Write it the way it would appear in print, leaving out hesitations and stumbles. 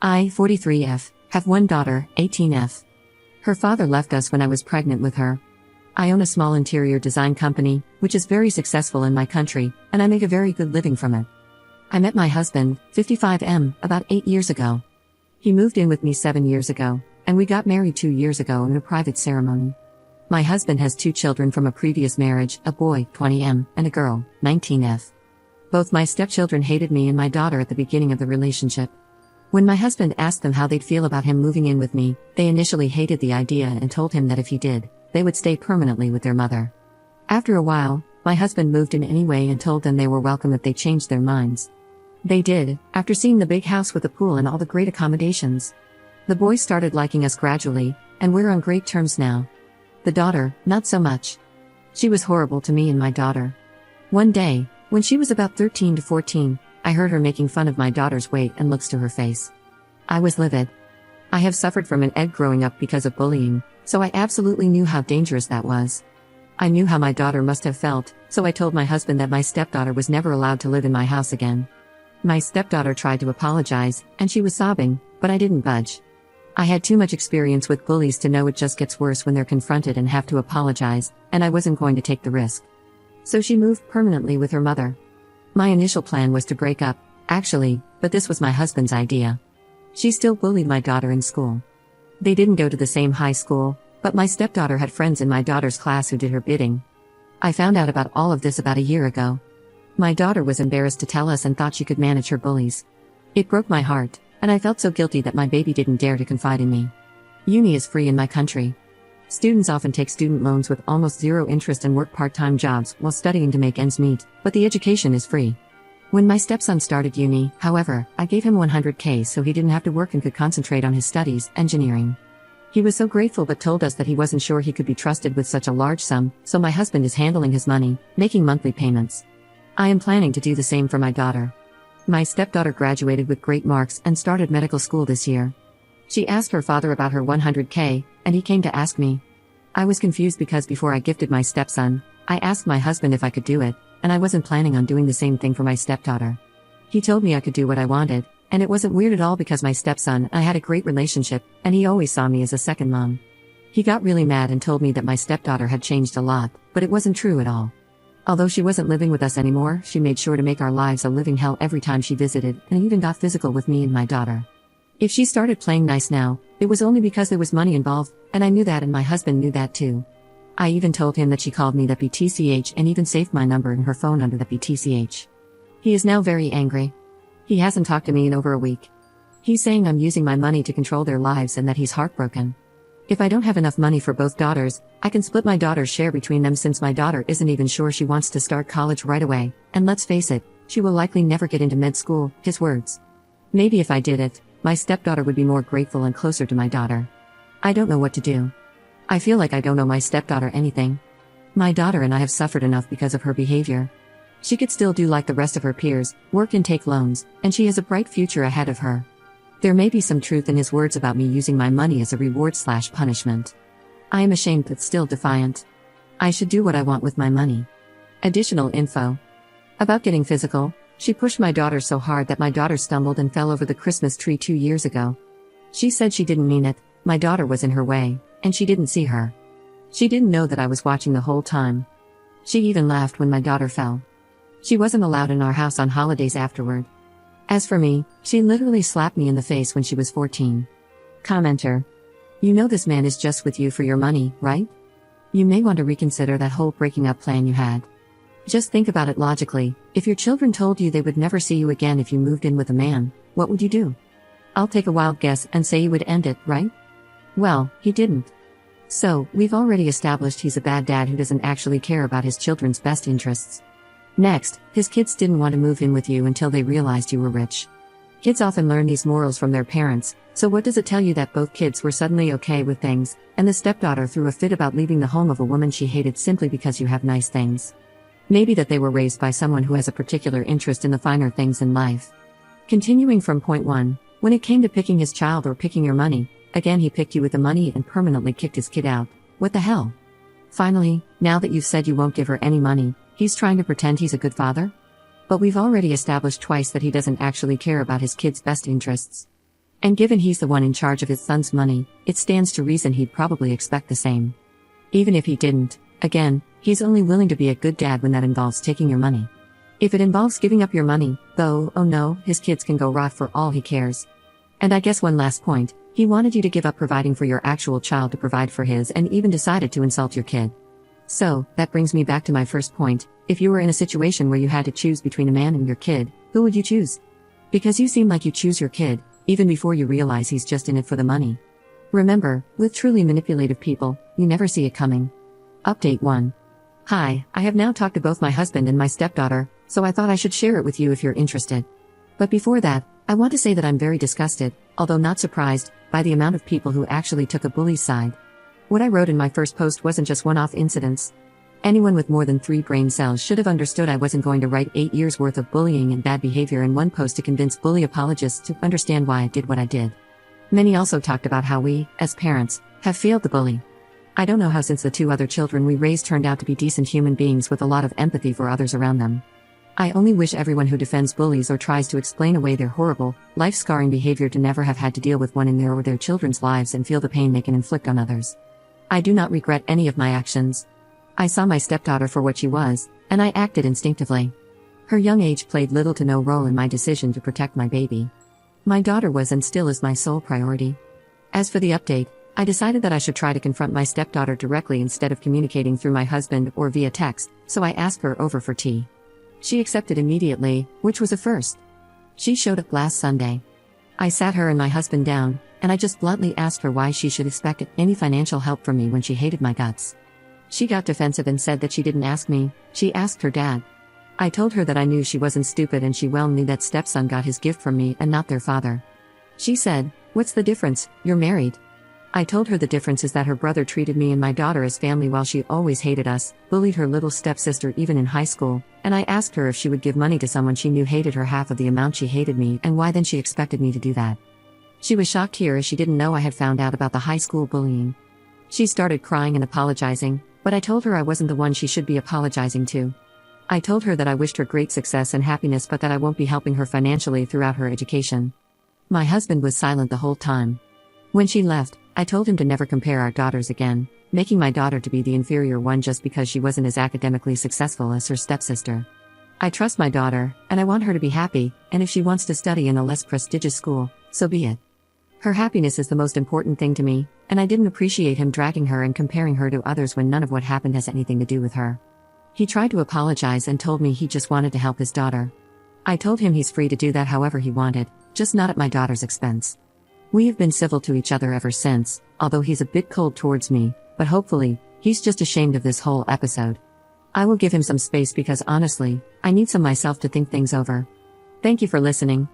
I, 43F, have one daughter, 18F. Her father left us when I was pregnant with her. I own a small interior design company, which is very successful in my country, and I make a very good living from it. I met my husband, 55M, about 8 years ago. He moved in with me 7 years ago, and we got married 2 years ago in a private ceremony. My husband has 2 children from a previous marriage, a boy, 20M, and a girl, 19F. Both my stepchildren hated me and my daughter at the beginning of the relationship. When my husband asked them how they'd feel about him moving in with me, they initially hated the idea and told him that if he did, they would stay permanently with their mother. After a while, my husband moved in anyway and told them they were welcome if they changed their minds. They did, after seeing the big house with the pool and all the great accommodations. The boys started liking us gradually, and we're on great terms now. The daughter, not so much. She was horrible to me and my daughter. One day, when she was about 13 to 14, I heard her making fun of my daughter's weight and looks to her face. I was livid. I have suffered from an egg growing up because of bullying, so I absolutely knew how dangerous that was. I knew how my daughter must have felt, so I told my husband that my stepdaughter was never allowed to live in my house again. My stepdaughter tried to apologize, and she was sobbing, but I didn't budge. I had too much experience with bullies to know it just gets worse when they're confronted and have to apologize, and I wasn't going to take the risk. So she moved permanently with her mother. My initial plan was to break up, actually, but this was my husband's idea. She still bullied my daughter in school. They didn't go to the same high school, but my stepdaughter had friends in my daughter's class who did her bidding. I found out about all of this about a year ago. My daughter was embarrassed to tell us and thought she could manage her bullies. It broke my heart, and I felt so guilty that my baby didn't dare to confide in me. Uni is free in my country. Students often take student loans with almost zero interest and work part-time jobs while studying to make ends meet, but the education is free. When my stepson started uni, however, I gave him $100K so he didn't have to work and could concentrate on his studies, engineering. He was so grateful but told us that he wasn't sure he could be trusted with such a large sum, so my husband is handling his money, making monthly payments. I am planning to do the same for my daughter. My stepdaughter graduated with great marks and started medical school this year. She asked her father about her $100K, and he came to ask me. I was confused because before I gifted my stepson, I asked my husband if I could do it, and I wasn't planning on doing the same thing for my stepdaughter. He told me I could do what I wanted, and it wasn't weird at all because my stepson and I had a great relationship, and he always saw me as a second mom. He got really mad and told me that my stepdaughter had changed a lot, but it wasn't true at all. Although she wasn't living with us anymore, she made sure to make our lives a living hell every time she visited, and even got physical with me and my daughter. If she started playing nice now, it was only because there was money involved, and I knew that and my husband knew that too. I even told him that she called me the BTCH and even saved my number in her phone under the BTCH. He is now very angry. He hasn't talked to me in over a week. He's saying I'm using my money to control their lives and that he's heartbroken. If I don't have enough money for both daughters, I can split my daughter's share between them since my daughter isn't even sure she wants to start college right away, and let's face it, she will likely never get into med school, his words. Maybe if I did it, my stepdaughter would be more grateful and closer to my daughter. I don't know what to do. I feel like I don't owe my stepdaughter anything. My daughter and I have suffered enough because of her behavior. She could still do like the rest of her peers, work and take loans, and she has a bright future ahead of her. There may be some truth in his words about me using my money as a reward/punishment. I am ashamed but still defiant. I should do what I want with my money. Additional info. About getting physical, she pushed my daughter so hard that my daughter stumbled and fell over the Christmas tree 2 years ago. She said she didn't mean it, my daughter was in her way, and she didn't see her. She didn't know that I was watching the whole time. She even laughed when my daughter fell. She wasn't allowed in our house on holidays afterward. As for me, she literally slapped me in the face when she was 14. Commenter. You know this man is just with you for your money, right? You may want to reconsider that whole breaking up plan you had. Just think about it logically. If your children told you they would never see you again if you moved in with a man, what would you do? I'll take a wild guess and say you would end it, right? Well, he didn't. So, we've already established he's a bad dad who doesn't actually care about his children's best interests. Next, his kids didn't want to move in with you until they realized you were rich. Kids often learn these morals from their parents, so what does it tell you that both kids were suddenly okay with things, and the stepdaughter threw a fit about leaving the home of a woman she hated simply because you have nice things? Maybe that they were raised by someone who has a particular interest in the finer things in life. Continuing from point 1, when it came to picking his child or picking your money, again he picked you with the money and permanently kicked his kid out. What the hell? Finally, now that you've said you won't give her any money, he's trying to pretend he's a good father? But we've already established twice that he doesn't actually care about his kid's best interests. And given he's the one in charge of his son's money, it stands to reason he'd probably expect the same. Even if he didn't, again, he's only willing to be a good dad when that involves taking your money. If it involves giving up your money, though, oh no, his kids can go rot for all he cares. And I guess one last point, he wanted you to give up providing for your actual child to provide for his and even decided to insult your kid. So, that brings me back to my first point, if you were in a situation where you had to choose between a man and your kid, who would you choose? Because you seem like you choose your kid, even before you realize he's just in it for the money. Remember, with truly manipulative people, you never see it coming. Update 1. Hi, I have now talked to both my husband and my stepdaughter, so I thought I should share it with you if you're interested. But before that, I want to say that I'm very disgusted, although not surprised, by the amount of people who actually took a bully's side. What I wrote in my first post wasn't just one-off incidents. Anyone with more than 3 brain cells should have understood I wasn't going to write 8 years worth of bullying and bad behavior in one post to convince bully apologists to understand why I did what I did. Many also talked about how we, as parents, have failed the bully. I don't know how, since the 2 other children we raised turned out to be decent human beings with a lot of empathy for others around them. I only wish everyone who defends bullies or tries to explain away their horrible, life-scarring behavior to never have had to deal with one in their or their children's lives and feel the pain they can inflict on others. I do not regret any of my actions. I saw my stepdaughter for what she was, and I acted instinctively. Her young age played little to no role in my decision to protect my baby. My daughter was and still is my sole priority. As for the update, I decided that I should try to confront my stepdaughter directly instead of communicating through my husband or via text, so I asked her over for tea. She accepted immediately, which was a first. She showed up last Sunday. I sat her and my husband down, and I just bluntly asked her why she should expect any financial help from me when she hated my guts. She got defensive and said that she didn't ask me, she asked her dad. I told her that I knew she wasn't stupid and she well knew that stepson got his gift from me and not their father. She said, "What's the difference, you're married." I told her the difference is that her brother treated me and my daughter as family while she always hated us, bullied her little stepsister even in high school, and I asked her if she would give money to someone she knew hated her half of the amount she hated me and why then she expected me to do that. She was shocked here as she didn't know I had found out about the high school bullying. She started crying and apologizing, but I told her I wasn't the one she should be apologizing to. I told her that I wished her great success and happiness but that I won't be helping her financially throughout her education. My husband was silent the whole time. When she left, I told him to never compare our daughters again, making my daughter to be the inferior one just because she wasn't as academically successful as her stepsister. I trust my daughter, and I want her to be happy, and if she wants to study in a less prestigious school, so be it. Her happiness is the most important thing to me, and I didn't appreciate him dragging her and comparing her to others when none of what happened has anything to do with her. He tried to apologize and told me he just wanted to help his daughter. I told him he's free to do that however he wanted, just not at my daughter's expense. We have been civil to each other ever since, although he's a bit cold towards me, but hopefully, he's just ashamed of this whole episode. I will give him some space because honestly, I need some myself to think things over. Thank you for listening.